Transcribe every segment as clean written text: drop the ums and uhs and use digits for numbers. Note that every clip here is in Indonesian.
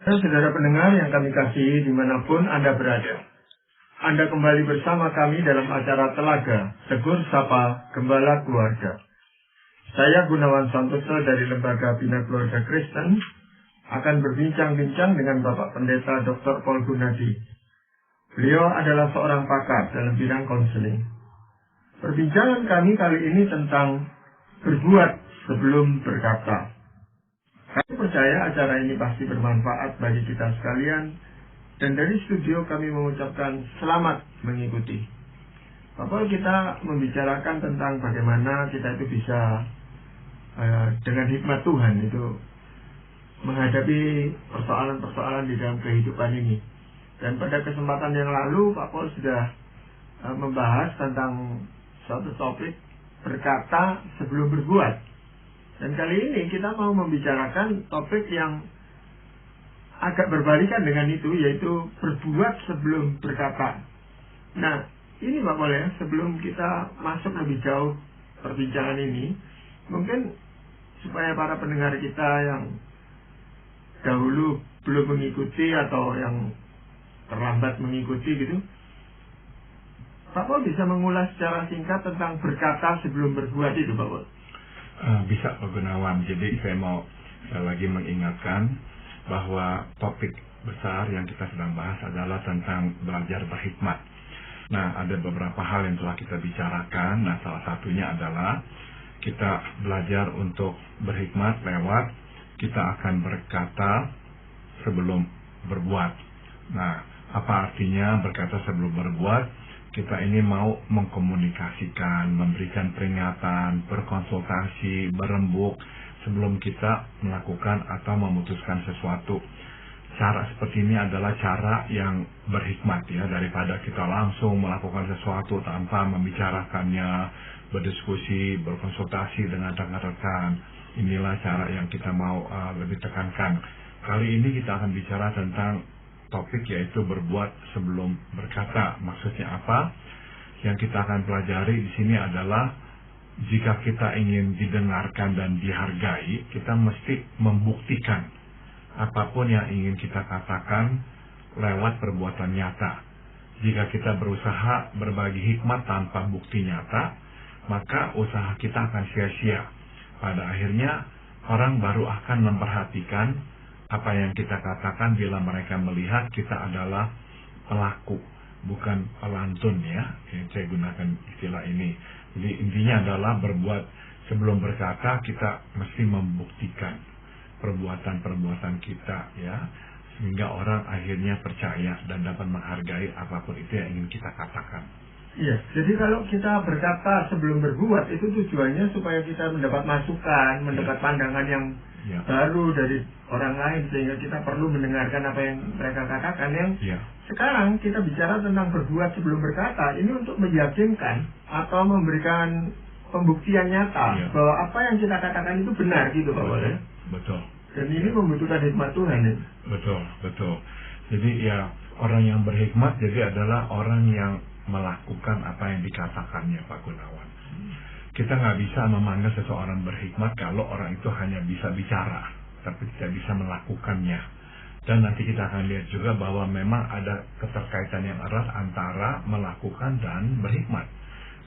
Saudara pendengar yang kami kasihi dimanapun Anda berada. Anda kembali bersama kami dalam acara Telaga, Tegur Sapa Gembala Keluarga. Saya Gunawan Santoso dari Lembaga Bina Keluarga Kristen akan berbincang-bincang dengan Bapak Pendeta Dr. Paul Gunadi. Beliau adalah seorang pakar dalam bidang konseling. Perbincangan kami kali ini tentang berbuat sebelum berkata. Kami percaya acara ini pasti bermanfaat bagi kita sekalian, dan dari studio kami mengucapkan selamat mengikuti. Bapak, kita membicarakan tentang bagaimana kita itu bisa dengan hikmat Tuhan itu menghadapi persoalan-persoalan di dalam kehidupan ini. Dan pada kesempatan yang lalu Pak Paul sudah membahas tentang suatu topik berkata sebelum berbuat. Dan kali ini kita mau membicarakan topik yang agak berbalikan dengan itu, yaitu berbuat sebelum berkata. Nah, ini Pak Paul ya, sebelum kita masuk lebih jauh perbincangan ini, mungkin supaya para pendengar kita yang dahulu belum mengikuti atau yang terlambat mengikuti gitu, Pak Paul bisa mengulas secara singkat tentang berkata sebelum berbuat itu, Pak Paul. Bisa Pak Gunawan. Jadi saya mau lagi mengingatkan bahwa topik besar yang kita sedang bahas adalah tentang belajar berhikmat. Nah, ada beberapa hal yang telah kita bicarakan. Nah, salah satunya adalah kita belajar untuk berhikmat lewat kita akan berkata sebelum berbuat. Nah, apa artinya berkata sebelum berbuat? Kita ini mau mengkomunikasikan, memberikan peringatan, berkonsultasi, berembuk sebelum kita melakukan atau memutuskan sesuatu. Cara seperti ini adalah cara yang berhikmat ya, daripada kita langsung melakukan sesuatu tanpa membicarakannya, berdiskusi, berkonsultasi dengan rekan-rekan. Inilah cara yang kita mau lebih tekankan. Kali ini kita akan bicara tentang topik yaitu berbuat sebelum berkata. Maksudnya apa? Yang kita akan pelajari di sini adalah jika kita ingin didengarkan dan dihargai, kita mesti membuktikan apapun yang ingin kita katakan lewat perbuatan nyata. Jika kita berusaha berbagi hikmat tanpa bukti nyata, maka usaha kita akan sia-sia. Pada akhirnya orang baru akan memperhatikan apa yang kita katakan bila mereka melihat kita adalah pelaku, bukan pelantun ya. Saya gunakan istilah ini. Jadi intinya adalah berbuat sebelum berkata, kita mesti membuktikan perbuatan-perbuatan kita ya, sehingga orang akhirnya percaya dan dapat menghargai apapun itu yang ingin kita katakan. Iya, jadi kalau kita berkata sebelum berbuat itu tujuannya supaya kita mendapat masukan, mendapat pandangan yang baru dari orang lain, sehingga kita perlu mendengarkan apa yang mereka katakan. Yang sekarang kita bicara tentang berbuat sebelum berkata, ini untuk meyakinkan atau memberikan pembuktian nyata bahwa apa yang kita katakan itu benar gitu Pak Paul. Betul. Dan ini membutuhkan hikmat Tuhan ya. Betul. Jadi ya, orang yang berhikmat jadi adalah orang yang melakukan apa yang dikatakannya, Pak Gunawan. Kita nggak bisa memanggil seseorang berhikmat kalau orang itu hanya bisa bicara, tapi tidak bisa melakukannya. Dan nanti kita akan lihat juga bahwa memang ada keterkaitan yang erat antara melakukan dan berhikmat.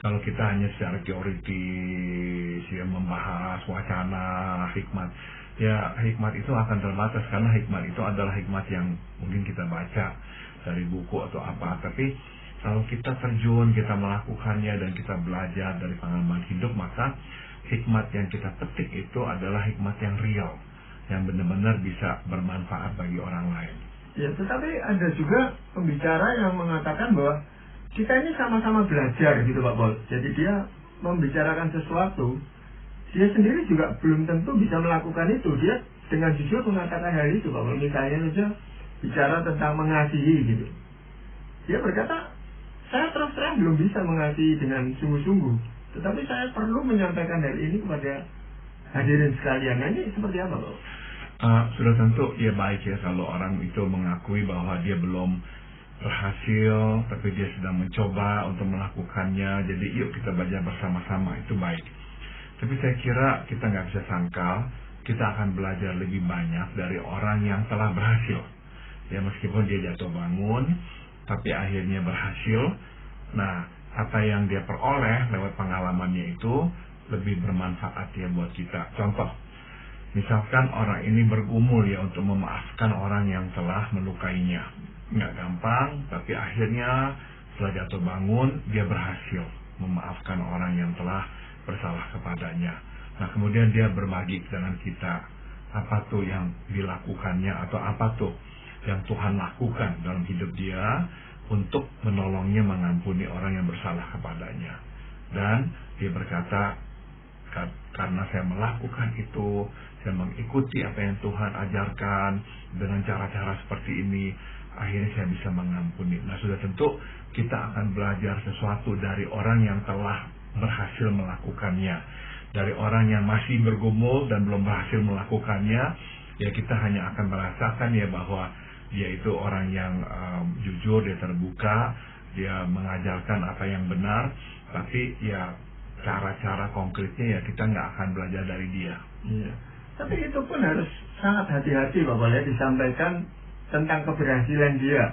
Kalau kita hanya secara teoritis ya, membahas wacana hikmat, ya hikmat itu akan terbatas, karena hikmat itu adalah hikmat yang mungkin kita baca dari buku atau apa. Tapi kalau kita terjun, kita melakukannya dan kita belajar dari pengalaman hidup, maka hikmat yang kita petik itu adalah hikmat yang real, yang benar-benar bisa bermanfaat bagi orang lain. Ya, tetapi ada juga pembicara yang mengatakan bahwa kita ini sama-sama belajar gitu Pak Paul. Jadi dia membicarakan sesuatu, dia sendiri juga belum tentu bisa melakukan itu. Dia dengan jujur mengatakan hal itu Pak Paul. Misalnya saja bicara tentang mengasihi gitu. Dia berkata, saya terus terang belum bisa mengasihi dengan sungguh-sungguh, tetapi saya perlu menyampaikan hal ini kepada hadirin sekalian. Nah, ini seperti apa Pak? Sudah tentu ya baik ya kalau orang itu mengakui bahwa dia belum berhasil, tapi dia sedang mencoba untuk melakukannya. Jadi yuk kita belajar bersama-sama, itu baik. Tapi saya kira kita nggak bisa sangkal kita akan belajar lebih banyak dari orang yang telah berhasil. Ya, meskipun dia jatuh bangun, tapi akhirnya berhasil. Nah, apa yang dia peroleh lewat pengalamannya itu lebih bermanfaat ya buat kita. Contoh, misalkan orang ini bergumul ya untuk memaafkan orang yang telah melukainya. Nggak gampang, tapi akhirnya setelah jatuh bangun, dia berhasil memaafkan orang yang telah bersalah kepadanya. Nah, kemudian dia berbagi dengan kita apa tuh yang dilakukannya atau apa tuh yang Tuhan lakukan dalam hidup dia untuk menolongnya mengampuni orang yang bersalah kepadanya. Dan dia berkata, karena saya melakukan itu, saya mengikuti apa yang Tuhan ajarkan dengan cara-cara seperti ini, akhirnya saya bisa mengampuni. Nah, sudah tentu kita akan belajar sesuatu dari orang yang telah berhasil melakukannya. Dari orang yang masih bergumul dan belum berhasil melakukannya, ya kita hanya akan merasakan ya bahwa dia itu orang yang jujur, dia terbuka, dia mengajarkan apa yang benar, tapi ya cara-cara konkretnya ya kita nggak akan belajar dari dia. Iya. Tapi itu pun harus sangat hati-hati Bapak ya disampaikan tentang keberhasilan dia.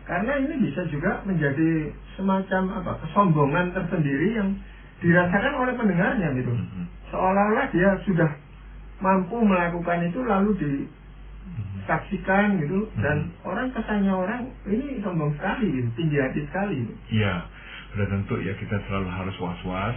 Karena ini bisa juga menjadi semacam kesombongan tersendiri yang dirasakan oleh pendengarnya gitu. Seolah-olah dia sudah mampu melakukan itu lalu disaksikan gitu, dan orang kesannya orang ini sombong sekali gitu, tinggi hati sekali gitu. Iya, sudah tentu ya kita selalu harus was-was.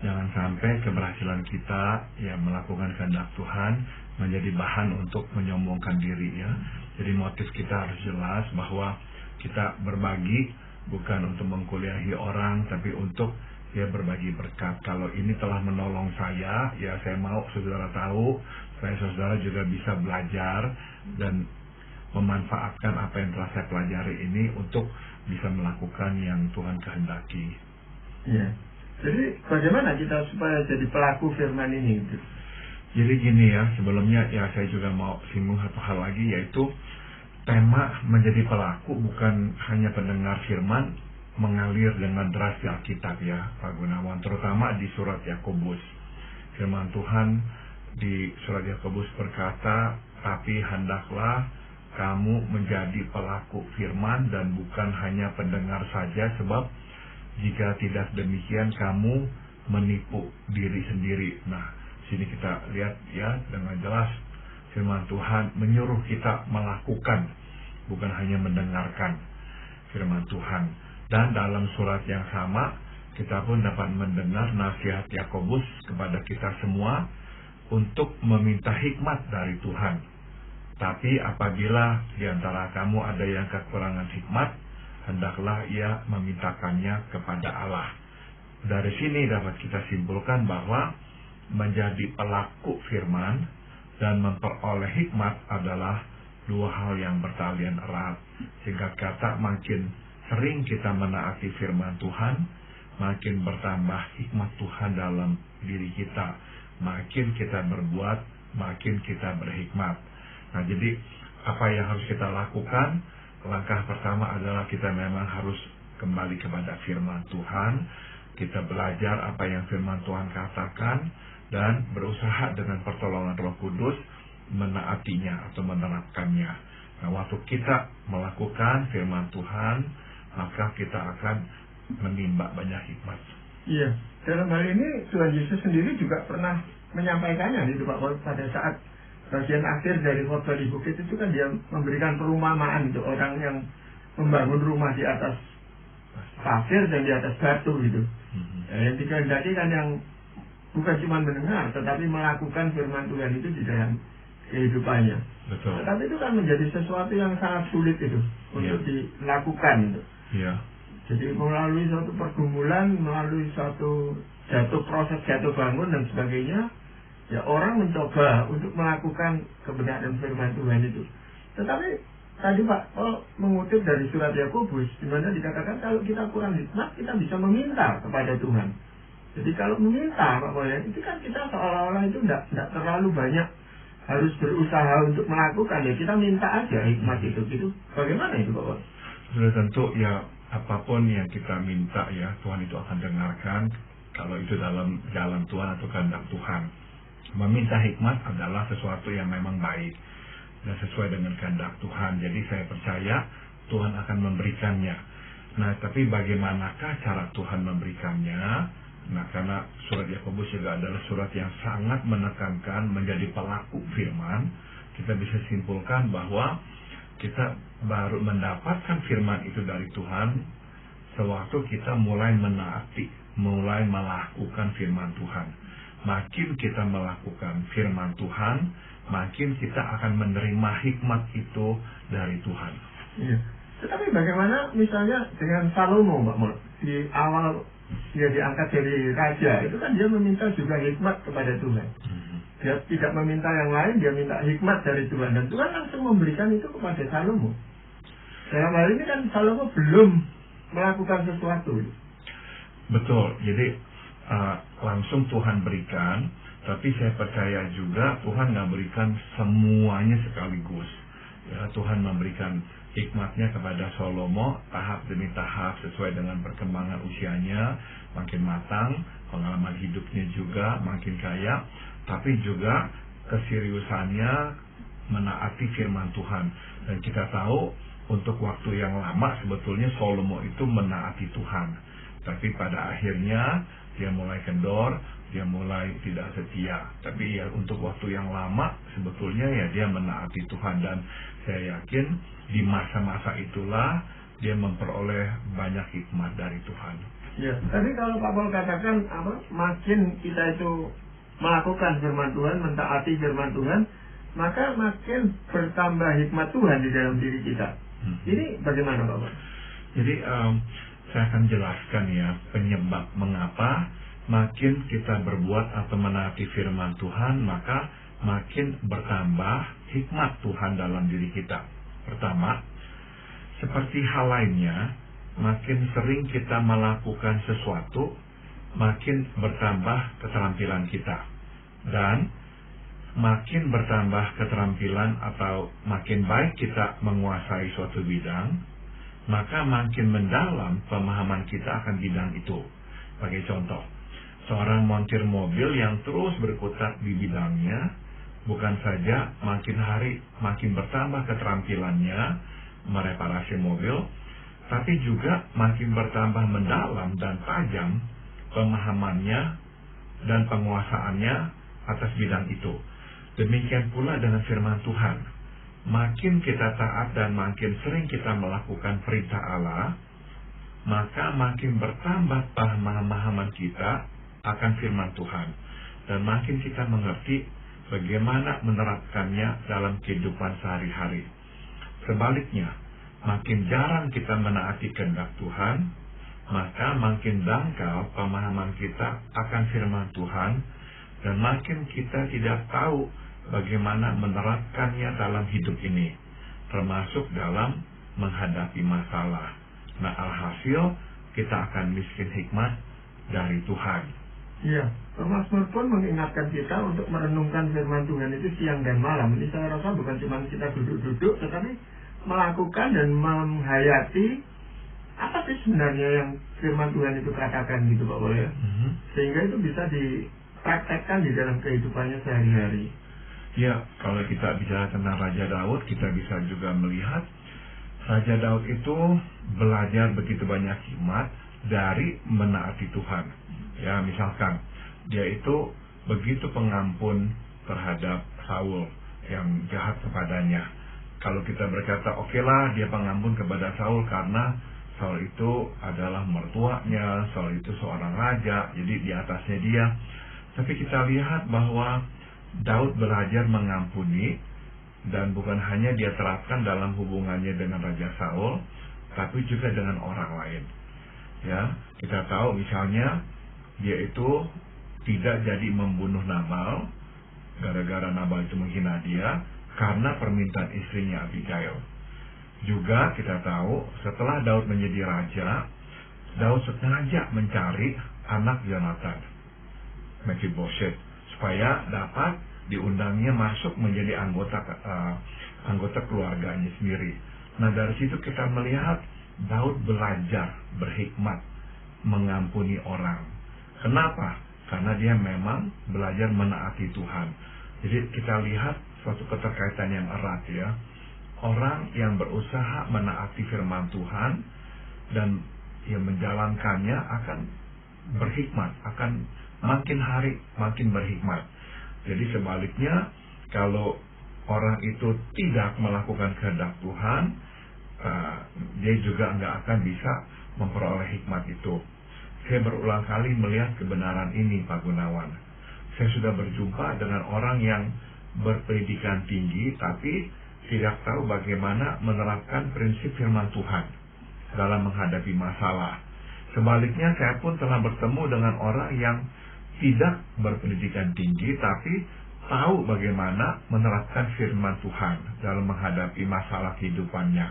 Jangan sampai keberhasilan kita ya melakukan kehendak Tuhan menjadi bahan untuk menyombongkan diri ya. Jadi motif kita harus jelas bahwa kita berbagi bukan untuk mengkuliahi orang, tapi untuk ya berbagi berkat. Kalau ini telah menolong saya, ya saya mau saudara tahu, supaya saudara juga bisa belajar dan memanfaatkan apa yang telah saya pelajari ini untuk bisa melakukan yang Tuhan kehendaki. Iya. Jadi bagaimana kita supaya jadi pelaku firman ini? Jadi gini ya, sebelumnya ya saya juga mau singgung satu hal lagi, yaitu tema menjadi pelaku bukan hanya pendengar firman mengalir dengan deras di Alkitab ya Pak Gunawan, terutama di surat Yakobus. Firman Tuhan di surat Yakobus berkata, tapi hendaklah kamu menjadi pelaku firman dan bukan hanya pendengar saja, sebab jika tidak demikian kamu menipu diri sendiri. Nah, sini kita lihat ya dengan jelas firman Tuhan menyuruh kita melakukan, bukan hanya mendengarkan firman Tuhan. Dan dalam surat yang sama kita pun dapat mendengar nasihat Yakobus kepada kita semua untuk meminta hikmat dari Tuhan. Tapi apabila di antara kamu ada yang kekurangan hikmat, hendaklah ia memintakannya kepada Allah. Dari sini dapat kita simpulkan bahwa menjadi pelaku firman dan memperoleh hikmat adalah dua hal yang bertalian erat. Singkat kata, makin sering kita menaati firman Tuhan, makin bertambah hikmat Tuhan dalam diri kita. Makin kita berbuat, makin kita berhikmat. Nah, jadi apa yang harus kita lakukan? Langkah pertama adalah kita memang harus kembali kepada firman Tuhan. Kita belajar apa yang firman Tuhan katakan dan berusaha dengan pertolongan Roh Kudus menaatinya atau menerapkannya. Nah, waktu kita melakukan firman Tuhan, maka kita akan menimba banyak hikmat. Iya, dalam hal ini Tuhan Yesus sendiri juga pernah menyampaikannya gitu Pak, pada saat bagian akhir dari khotbah di bukit itu kan dia memberikan perumpamaan untuk orang yang membangun rumah di atas pasir dan di atas batu gitu. Yang dikehendaki kan yang bukan cuma mendengar, tetapi melakukan firman Tuhan itu di dalam kehidupannya. Betul. Tetapi itu kan menjadi sesuatu yang sangat sulit itu untuk dilakukan itu. Iya. Jadi melalui suatu pergumulan, melalui suatu proses jatuh bangun dan sebagainya, ya orang mencoba untuk melakukan kebenaran firman Tuhan itu. Tetapi tadi Pak Paul mengutip dari surat Yakobus, di mana dikatakan kalau kita kurang hikmat, kita bisa meminta kepada Tuhan. Jadi kalau meminta Pak Paul, itu kan kita seolah-olah itu tidak terlalu banyak harus berusaha untuk melakukan, ya kita minta aja hikmat itu gitu. Bagaimana itu Pak Paul? Sudah tentu ya, apapun yang kita minta ya Tuhan itu akan dengarkan kalau itu dalam jalan Tuhan atau kehendak Tuhan. Meminta hikmat adalah sesuatu yang memang baik dan sesuai dengan kehendak Tuhan. Jadi saya percaya Tuhan akan memberikannya. Nah, tapi bagaimanakah cara Tuhan memberikannya? Nah, karena surat Yakobus juga adalah surat yang sangat menekankan menjadi pelaku firman, kita bisa simpulkan bahwa kita baru mendapatkan firman itu dari Tuhan sewaktu kita mulai menaati, mulai melakukan firman Tuhan. Makin kita melakukan firman Tuhan, makin kita akan menerima hikmat itu dari Tuhan. Iya. Tetapi bagaimana misalnya dengan Salomo, Mbak Mul? Di awal dia diangkat jadi raja, itu kan dia meminta juga hikmat kepada Tuhan. Dia tidak meminta yang lain, dia minta hikmat dari Tuhan. Dan Tuhan langsung memberikan itu kepada Salomo. Dalam hal ini kan Salomo belum melakukan sesuatu. Betul, jadi langsung Tuhan berikan, tapi saya percaya juga Tuhan nggak berikan semuanya sekaligus. Ya, Tuhan memberikan hikmatnya kepada Salomo tahap demi tahap sesuai dengan perkembangan usianya, makin matang, pengalaman hidupnya juga makin kaya, tapi juga keseriusannya menaati firman Tuhan. Dan kita tahu untuk waktu yang lama sebetulnya Salomo itu menaati Tuhan, tapi pada akhirnya dia mulai kendor, dia mulai tidak setia. Tapi ya untuk waktu yang lama sebetulnya ya dia menaati Tuhan, dan saya yakin di masa-masa itulah dia memperoleh banyak hikmat dari Tuhan. Ya, tapi kalau Pak Paul katakan makin kita itu melakukan firman Tuhan, mentaati firman Tuhan, maka makin bertambah hikmat Tuhan di dalam diri kita. Ini bagaimana Pak Paul? Jadi saya akan jelaskan ya penyebab mengapa makin kita berbuat atau menaati firman Tuhan, maka makin bertambah hikmat Tuhan dalam diri kita. Pertama, seperti hal lainnya, makin sering kita melakukan sesuatu, makin bertambah keterampilan kita. Dan makin bertambah keterampilan atau makin baik kita menguasai suatu bidang, maka makin mendalam pemahaman kita akan bidang itu. Sebagai contoh, seorang montir mobil yang terus berkutat di bidangnya, bukan saja makin hari makin bertambah keterampilannya mereparasi mobil, tapi juga makin bertambah mendalam dan tajam pemahamannya dan penguasaannya atas bidang itu. Demikian pula dengan firman Tuhan. Makin kita taat dan makin sering kita melakukan perintah Allah, maka makin bertambah pemahaman kita akan firman Tuhan, dan makin kita mengerti bagaimana menerapkannya dalam kehidupan sehari-hari. Sebaliknya, makin jarang kita menaati kehendak Tuhan, maka makin dangkal pemahaman kita akan firman Tuhan, dan makin kita tidak tahu bagaimana menerapkannya dalam hidup ini, termasuk dalam menghadapi masalah. Nah, alhasil kita akan miskin hikmat dari Tuhan. Iya, Mazmur pun mengingatkan kita untuk merenungkan firman Tuhan itu siang dan malam. Ini saya rasa bukan cuma kita duduk-duduk, tetapi melakukan dan menghayati apa sih sebenarnya yang firman Tuhan itu katakan gitu Pak Paul ya. Sehingga itu bisa dipraktekkan di dalam kehidupannya sehari-hari. Ya, kalau kita bicara tentang Raja Daud, kita bisa juga melihat Raja Daud itu belajar begitu banyak hikmat dari menaati Tuhan. Ya, misalkan dia itu begitu pengampun terhadap Saul yang jahat kepadanya. Kalau kita berkata, okelah dia pengampun kepada Saul karena Saul itu adalah mertuanya, Saul itu seorang raja, jadi di atasnya dia. Tapi kita lihat bahwa Daud belajar mengampuni, dan bukan hanya dia terapkan dalam hubungannya dengan Raja Saul, tapi juga dengan orang lain. Ya, kita tahu misalnya dia itu tidak jadi membunuh Nabal gara-gara Nabal itu menghina dia karena permintaan istrinya Abigail. Juga kita tahu setelah Daud menjadi raja, Daud sengaja mencari anak Yonatan, Mephibosheth, supaya dapat diundangnya masuk menjadi anggota keluarganya sendiri. Nah, dari situ kita melihat Daud belajar berhikmat mengampuni orang. Kenapa? karena dia memang belajar menaati Tuhan. Jadi kita lihat suatu keterkaitan yang erat ya. Orang yang berusaha menaati firman Tuhan dan yang menjalankannya akan berhikmat, akan makin hari makin berhikmat. Jadi sebaliknya, kalau orang itu tidak melakukan kehendak Tuhan, dia juga nggak akan bisa memperoleh hikmat itu. Saya berulang kali melihat kebenaran ini, Pak Gunawan. Saya sudah berjumpa dengan orang yang berpendidikan tinggi, tapi tidak tahu bagaimana menerapkan prinsip firman Tuhan dalam menghadapi masalah. Sebaliknya, saya pun telah bertemu dengan orang yang tidak berpendidikan tinggi, tapi tahu bagaimana menerapkan firman Tuhan dalam menghadapi masalah kehidupannya.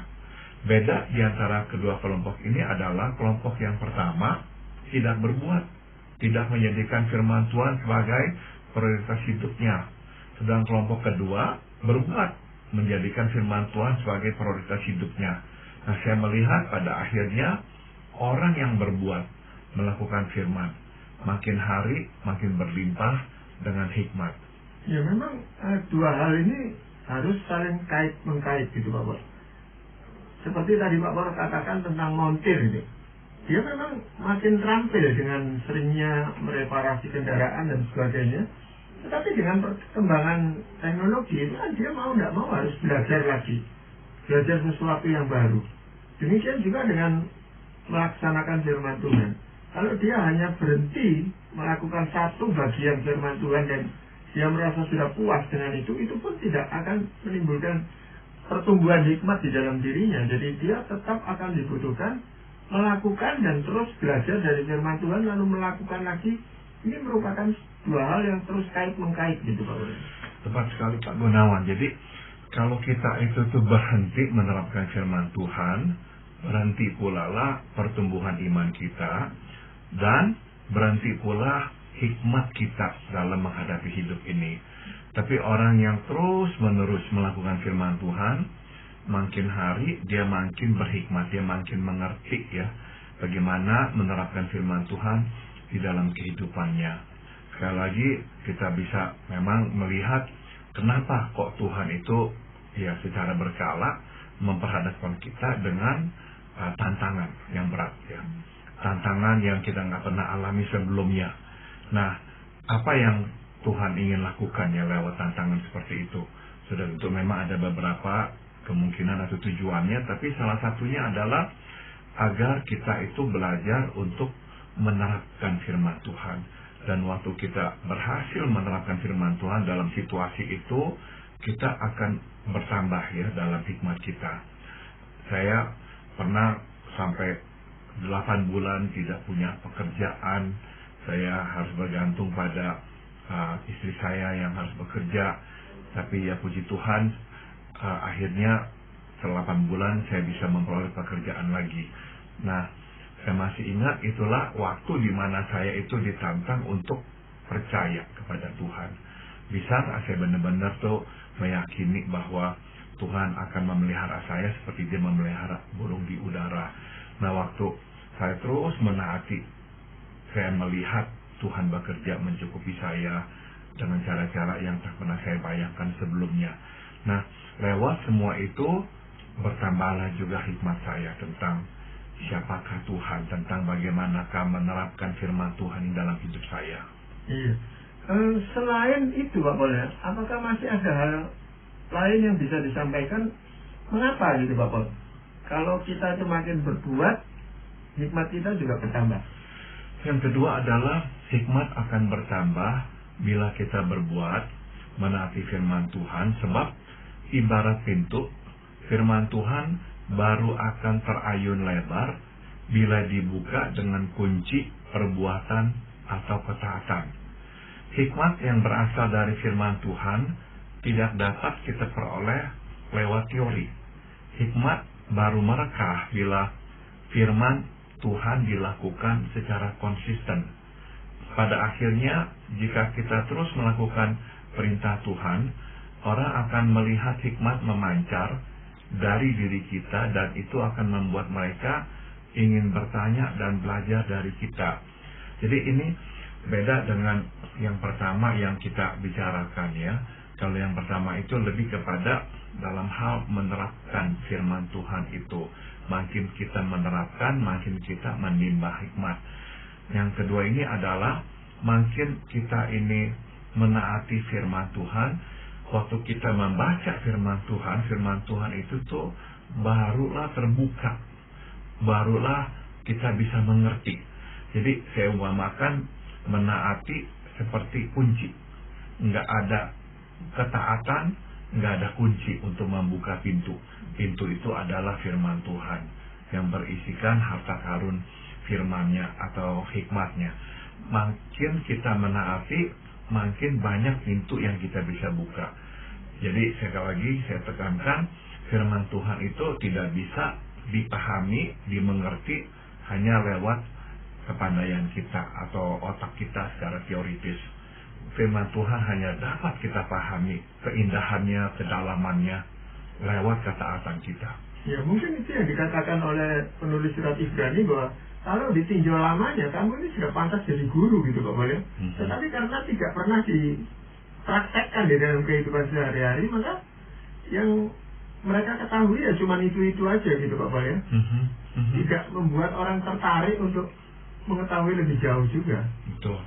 Beda di antara kedua kelompok ini adalah kelompok yang pertama tidak berbuat, tidak menjadikan firman Tuhan sebagai prioritas hidupnya. Sedang kelompok kedua berbuat, menjadikan firman Tuhan sebagai prioritas hidupnya. Nah, saya melihat pada akhirnya orang yang berbuat, melakukan firman, makin hari makin berlimpah dengan hikmat. Ya memang dua hal ini harus saling kait-mengkait gitu Pak Bor. Seperti tadi Pak Bor katakan tentang montir ini. Dia memang makin terampil dengan seringnya mereparasi kendaraan dan sebagainya. Tetapi dengan perkembangan teknologi itu kan dia mau tidak mau harus belajar lagi. Belajar sesuatu yang baru. Demikian juga dengan melaksanakan firman Tuhan. Kalau dia hanya berhenti melakukan satu bagian firman Tuhan dan dia merasa sudah puas dengan itu pun tidak akan menimbulkan pertumbuhan hikmat di dalam dirinya. Jadi dia tetap akan dibutuhkan melakukan dan terus belajar dari firman Tuhan lalu melakukan lagi. Ini merupakan dua hal yang terus kait-mengkait gitu Pak Gunawan. Tepat sekali Pak Gunawan. Jadi kalau kita itu tuh berhenti menerapkan firman Tuhan, berhenti pula lah pertumbuhan iman kita, dan berhenti pula hikmat kita dalam menghadapi hidup ini. Tapi orang yang terus-menerus melakukan firman Tuhan, makin hari dia makin berhikmat, dia makin mengerti ya bagaimana menerapkan firman Tuhan di dalam kehidupannya. Sekali lagi kita bisa memang melihat kenapa kok Tuhan itu ya secara berkala memperhadapkan kita dengan tantangan yang berat ya. Tantangan yang kita nggak pernah alami sebelumnya. Nah, apa yang Tuhan ingin lakukan ya lewat tantangan seperti itu? Sudah tentu memang ada beberapa kemungkinan atau tujuannya, tapi salah satunya adalah agar kita itu belajar untuk menerapkan firman Tuhan. Dan waktu kita berhasil menerapkan firman Tuhan dalam situasi itu, kita akan bertambah ya dalam hikmat kita. Saya pernah sampai 8 bulan tidak punya pekerjaan. Saya harus bergantung pada istri saya yang harus bekerja. Tapi ya puji Tuhan, akhirnya setelah 8 bulan saya bisa memperoleh pekerjaan lagi. Nah, saya masih ingat itulah waktu di mana saya itu ditantang untuk percaya kepada Tuhan. Bisa saya benar-benar tuh meyakini bahwa Tuhan akan memelihara saya seperti Dia memelihara burung di udara. Nah, waktu saya terus menaati, saya melihat Tuhan bekerja mencukupi saya dengan cara-cara yang tak pernah saya bayangkan sebelumnya. Nah, lewat semua itu bertambahlah juga hikmat saya tentang siapakah Tuhan, tentang bagaimanakah menerapkan firman Tuhan dalam hidup saya. Iya. Selain itu Pak Pol, apakah masih ada hal lain yang bisa disampaikan? Mengapa gitu Pak Pol? Kalau kita semakin berbuat, hikmat kita juga bertambah. Yang kedua adalah hikmat akan bertambah bila kita berbuat menaati firman Tuhan, sebab ibarat pintu, firman Tuhan baru akan terayun lebar bila dibuka dengan kunci perbuatan atau ketaatan. Hikmat yang berasal dari firman Tuhan tidak dapat kita peroleh lewat teori. Hikmat baru merekah bila firman Tuhan dilakukan secara konsisten. Pada akhirnya, jika kita terus melakukan perintah Tuhan, orang akan melihat hikmat memancar dari diri kita, dan itu akan membuat mereka ingin bertanya dan belajar dari kita. Jadi ini beda dengan yang pertama yang kita bicarakan ya. Kalau yang pertama itu lebih kepada dalam hal menerapkan firman Tuhan itu. Makin kita menerapkan, makin kita menimba hikmat. Yang kedua ini adalah makin kita ini menaati firman Tuhan. Waktu kita membaca firman Tuhan itu tuh barulah terbuka, barulah kita bisa mengerti. Jadi saya umpamakan menaati seperti kunci. Nggak ada ketaatan, nggak ada kunci untuk membuka pintu. Pintu itu adalah firman Tuhan yang berisikan harta karun firman-Nya atau hikmat-Nya. Makin kita menaati, makin banyak pintu yang kita bisa buka. Jadi sekali lagi saya tekankan, firman Tuhan itu tidak bisa dipahami, dimengerti hanya lewat kepandaian kita atau otak kita secara teoritis. Firman Tuhan hanya dapat kita pahami keindahannya, kedalamannya lewat ketaatan kita. Ya, mungkin itu yang dikatakan oleh penulis surat Ibrani bahwa kalau ditinjau lamanya, kamu ini sudah pantas jadi guru gitu Pak Paul ya. Tetapi karena tidak pernah dipraktekkan di dalam kehidupan sehari-hari, maka yang mereka ketahui ya cuma itu-itu aja gitu Pak Paul ya. Tidak membuat orang tertarik untuk mengetahui lebih jauh juga. Betul.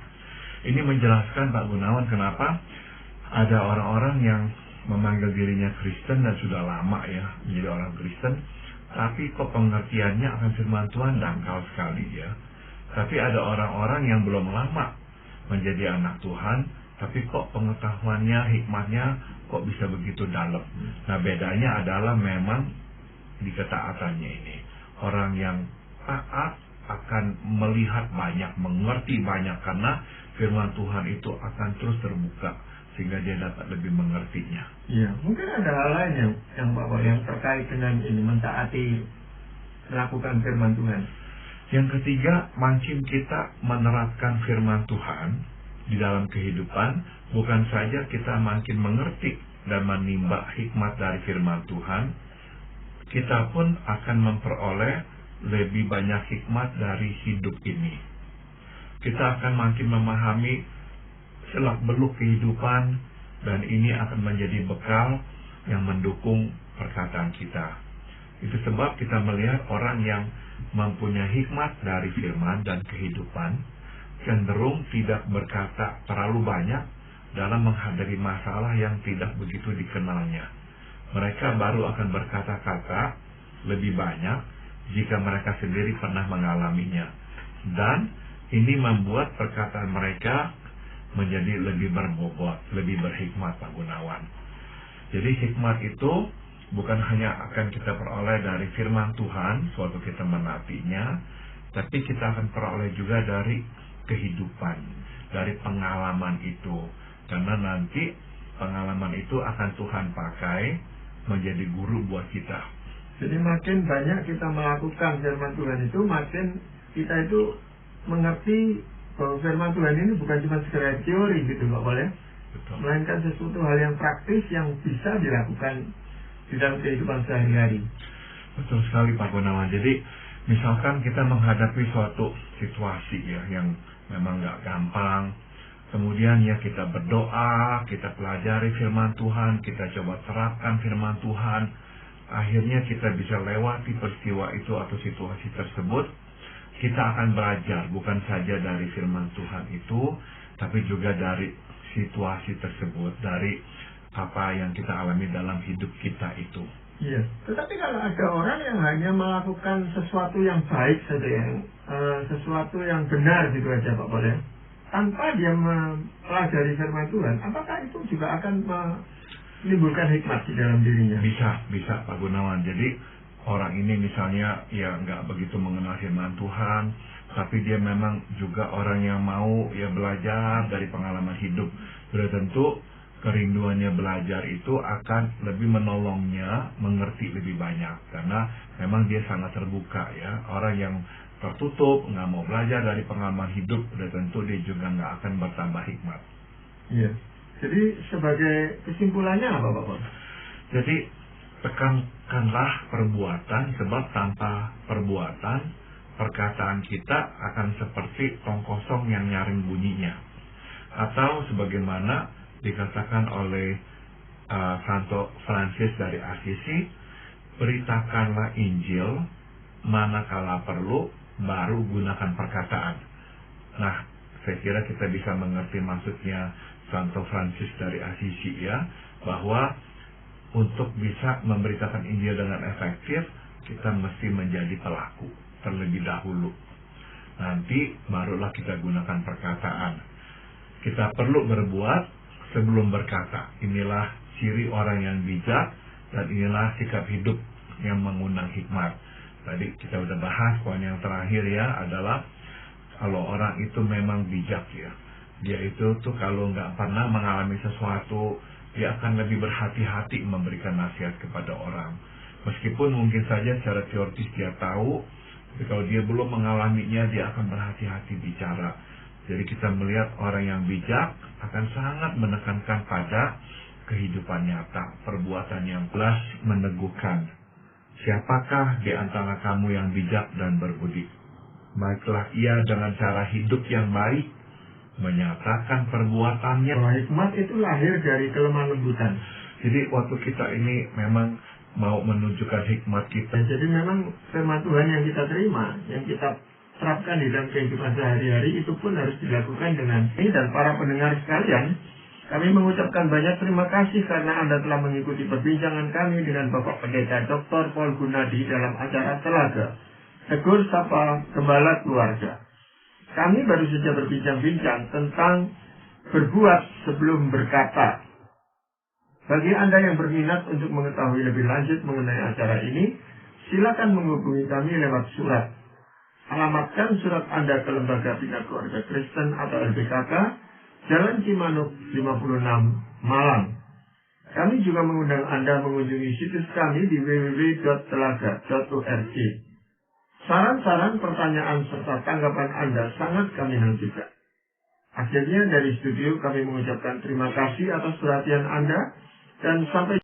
Ini menjelaskan Pak Gunawan kenapa ada orang-orang yang memanggil dirinya Kristen dan sudah lama ya menjadi orang Kristen, tapi kok pengertiannya akan firman Tuhan dangkal sekali ya. Tapi ada orang-orang yang belum lama menjadi anak Tuhan, tapi kok pengetahuannya, hikmatnya kok bisa begitu dalam. Nah bedanya adalah memang di ketaatannya ini. Orang yang taat akan melihat banyak, mengerti banyak, karena firman Tuhan itu akan terus terbuka sehingga dia dapat lebih mengertinya. Iya, mungkin ada hal lain yang Bapak yang terkait dengan ini mentaati melakukan firman Tuhan. Yang ketiga, makin kita menerapkan firman Tuhan di dalam kehidupan, bukan saja kita makin mengerti dan menimba hikmat dari firman Tuhan, kita pun akan memperoleh lebih banyak hikmat dari hidup ini. Kita akan makin memahami selak-beluk kehidupan, dan ini akan menjadi bekal yang mendukung perkataan kita. Itu sebab kita melihat orang yang mempunyai hikmat dari firman dan kehidupan cenderung tidak berkata terlalu banyak dalam menghadapi masalah yang tidak begitu dikenalnya. Mereka baru akan berkata-kata lebih banyak jika mereka sendiri pernah mengalaminya. Dan ini membuat perkataan mereka menjadi lebih berbobot, lebih berhikmat Pak Gunawan. Jadi hikmat itu bukan hanya akan kita peroleh dari firman Tuhan suatu kita menaatinya, tapi kita akan peroleh juga dari kehidupan, dari pengalaman itu. Karena nanti pengalaman itu akan Tuhan pakai menjadi guru buat kita. Jadi makin banyak kita melakukan firman Tuhan itu, makin kita itu mengerti bahwa firman Tuhan ini bukan cuma sekedar teori gitu Pak Paul ya. Melainkan sesuatu hal yang praktis yang bisa dilakukan di dalam kehidupan sehari-hari. Betul sekali Pak Gunawan. Jadi misalkan kita menghadapi suatu situasi ya yang memang nggak gampang, kemudian ya kita berdoa, kita pelajari firman Tuhan, kita coba terapkan firman Tuhan, akhirnya kita bisa lewati peristiwa itu atau situasi tersebut. Kita akan belajar bukan saja dari firman Tuhan itu, tapi juga dari situasi tersebut, dari apa yang kita alami dalam hidup kita itu. Iya. Tetapi kalau ada orang yang hanya melakukan sesuatu yang baik saja, sesuatu yang benar gitu aja Pak Paul ya, tanpa dia mempelajari firman Tuhan, apakah itu juga akan menimbulkan hikmat di dalam dirinya? Bisa Pak Gunawan. Jadi orang ini misalnya ya nggak begitu mengenal firman Tuhan, tapi dia memang juga orang yang mau ya belajar dari pengalaman hidup. Sudah tentu kerinduannya belajar itu akan lebih menolongnya mengerti lebih banyak, karena memang dia sangat terbuka ya. Orang yang tertutup, nggak mau belajar dari pengalaman hidup, sudah tentu dia juga nggak akan bertambah hikmat. Iya. Jadi sebagai kesimpulannya apa Bapak? Jadi tekankanlah perbuatan, sebab tanpa perbuatan perkataan kita akan seperti tong kosong yang nyaring bunyinya. Atau sebagaimana dikatakan oleh Santo Francis dari Assisi, beritakanlah Injil manakala perlu, baru gunakan perkataan. Nah, saya kira kita bisa mengerti maksudnya Santo Francis dari Assisi ya, bahwa untuk bisa memberitakan Injil dengan efektif, kita mesti menjadi pelaku terlebih dahulu. Nanti barulah kita gunakan perkataan. Kita perlu berbuat sebelum berkata. Inilah ciri orang yang bijak, dan inilah sikap hidup yang mengundang hikmat. Tadi kita udah bahas poin yang terakhir ya, adalah kalau orang itu memang bijak ya, dia itu tuh kalau nggak pernah mengalami sesuatu, dia akan lebih berhati-hati memberikan nasihat kepada orang. Meskipun mungkin saja secara teoritis dia tahu, tapi kalau dia belum mengalaminya, dia akan berhati-hati bicara. Jadi kita melihat orang yang bijak akan sangat menekankan pada kehidupan nyata, perbuatan yang jelas meneguhkan. Siapakah di antara kamu yang bijak dan berbudi? Baiklah ia dengan cara hidup yang baik menyatakan perbuatannya. Bahwa hikmat itu lahir dari kelemah lembutan. Jadi waktu kita ini memang mau menunjukkan hikmat kita. Jadi memang firman Tuhan yang kita terima, yang kita terapkan di dalam kehidupan sehari-hari, itu pun harus dilakukan dengan ini. Dan para pendengar sekalian, kami mengucapkan banyak terima kasih karena Anda telah mengikuti perbincangan kami dengan Bapak Pendeta Dr. Paul Gunadi dalam acara Telaga, Tegur Sapa Gembala Keluarga. Kami baru saja berbincang-bincang tentang berbuat sebelum berkata. Bagi Anda yang berminat untuk mengetahui lebih lanjut mengenai acara ini, silakan menghubungi kami lewat surat. Alamatkan surat Anda ke Lembaga Bina Keluarga Kristen atau LBKK, Jalan Cimanuk 56, Malang. Kami juga mengundang Anda mengunjungi situs kami di www.telaga.org. Saran-saran, pertanyaan, serta tanggapan Anda sangat kami nantikan. Akhirnya dari studio kami mengucapkan terima kasih atas perhatian Anda, dan sampai